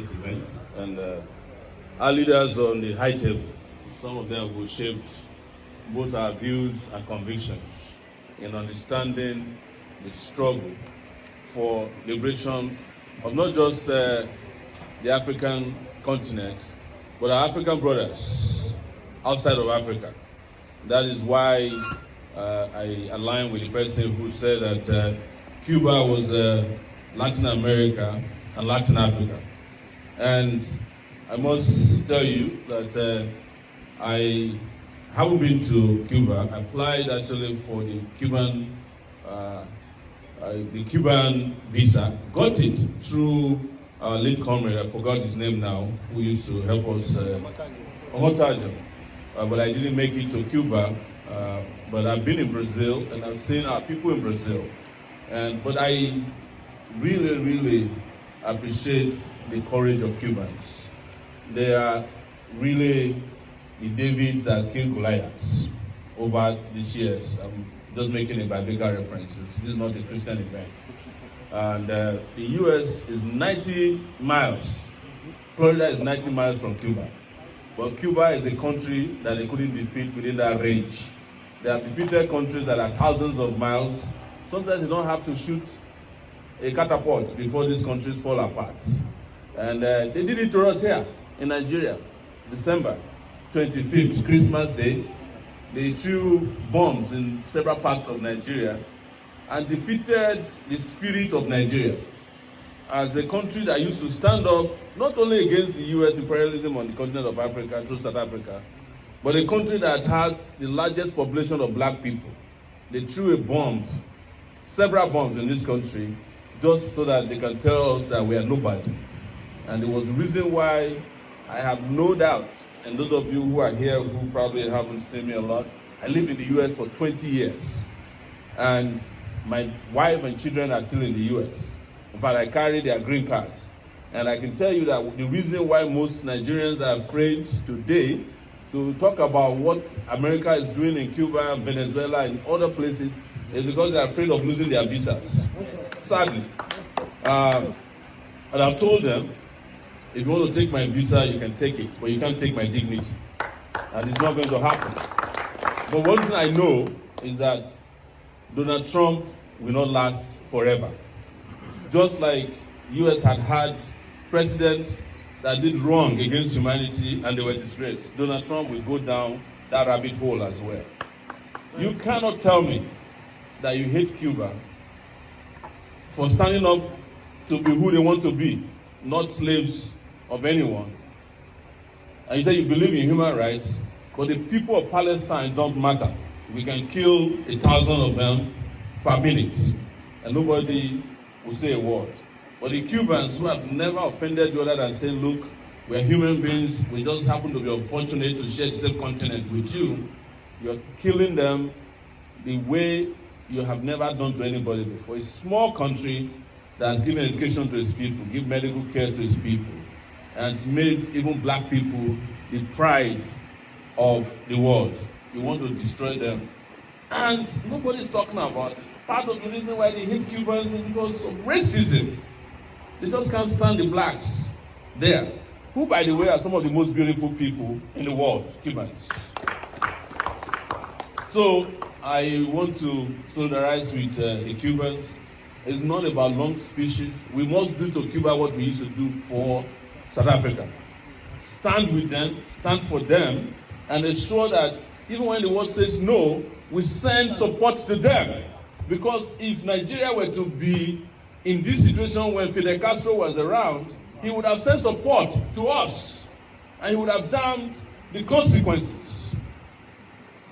this event, and our leaders on the high table, some of them who shaped both our views and convictions in understanding the struggle for liberation of not just the African continent, but our African brothers outside of Africa. That is why I align with the person who said that Cuba was Latin America and Latin Africa. And I must tell you that I haven't been to Cuba. I applied actually for the Cuban visa, got it through our late comrade, I forgot his name now, who used to help us, Omotajo. But I didn't make it to Cuba, but I've been in Brazil and I've seen our people in Brazil. But I really, really appreciate the courage of Cubans. They are really the Davids that killed Goliaths over these years. I'm just making a biblical reference. This is not a Christian event. And the US is 90 miles. Florida is 90 miles from Cuba. But Cuba is a country that they couldn't defeat within that range. They have defeated countries that are thousands of miles. Sometimes you don't have to shoot a catapult before these countries fall apart. And they did it to us here in Nigeria, December 25th, Christmas Day. They threw bombs in several parts of Nigeria and defeated the spirit of Nigeria as a country that used to stand up not only against the US imperialism on the continent of Africa through South Africa, but a country that has the largest population of black people. They threw a bomb, several bombs in this country, just so that they can tell us that we are nobody. And it was the reason why I have no doubt, and those of you who are here who probably haven't seen me a lot, I lived in the US for 20 years. And my wife and children are still in the US. In fact, I carry their green cards. And I can tell you that the reason why most Nigerians are afraid today to talk about what America is doing in Cuba, Venezuela, and other places is because they're afraid of losing their visas, sadly. And I've told them, if you want to take my visa, you can take it, but you can't take my dignity. And it's not going to happen. But one thing I know is that Donald Trump will not last forever. Just like US had presidents that did wrong against humanity and they were disgraced, Donald Trump will go down that rabbit hole as well. You cannot tell me that you hate Cuba for standing up to be who they want to be, not slaves of anyone. And you say you believe in human rights, but the people of Palestine don't matter. We can kill 1,000 of them per minute, and nobody will say a word. But the Cubans, who have never offended you other than saying, look, we're human beings, we just happen to be unfortunate to share the same continent with you, you're killing them the way you have never done to anybody before. A small country that has given education to its people, give medical care to its people, and made even black people the pride of the world. You want to destroy them. And nobody's talking about it. Part of the reason why they hate Cubans is because of racism. They just can't stand the blacks there, who, by the way, are some of the most beautiful people in the world, Cubans. So I want to solidarize with the Cubans. It's not about long speeches. We must do to Cuba what we used to do for South Africa. Stand with them, stand for them, and ensure that even when the world says no, we send support to them. Because if Nigeria were to be in this situation when Fidel Castro was around, he would have sent support to us, and he would have damned the consequences.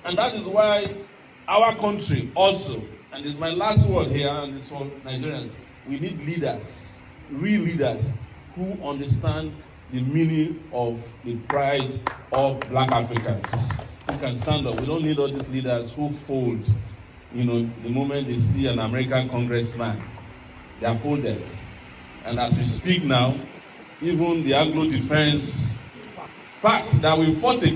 And that is why our country also, and this is my last word here, and it's for Nigerians, we need leaders, real leaders, who understand the meaning of the pride of black Africans, who can stand up. We don't need all these leaders who fold, the moment they see an American congressman, they are folded. And as we speak now, even the Anglo defense fact that we fought against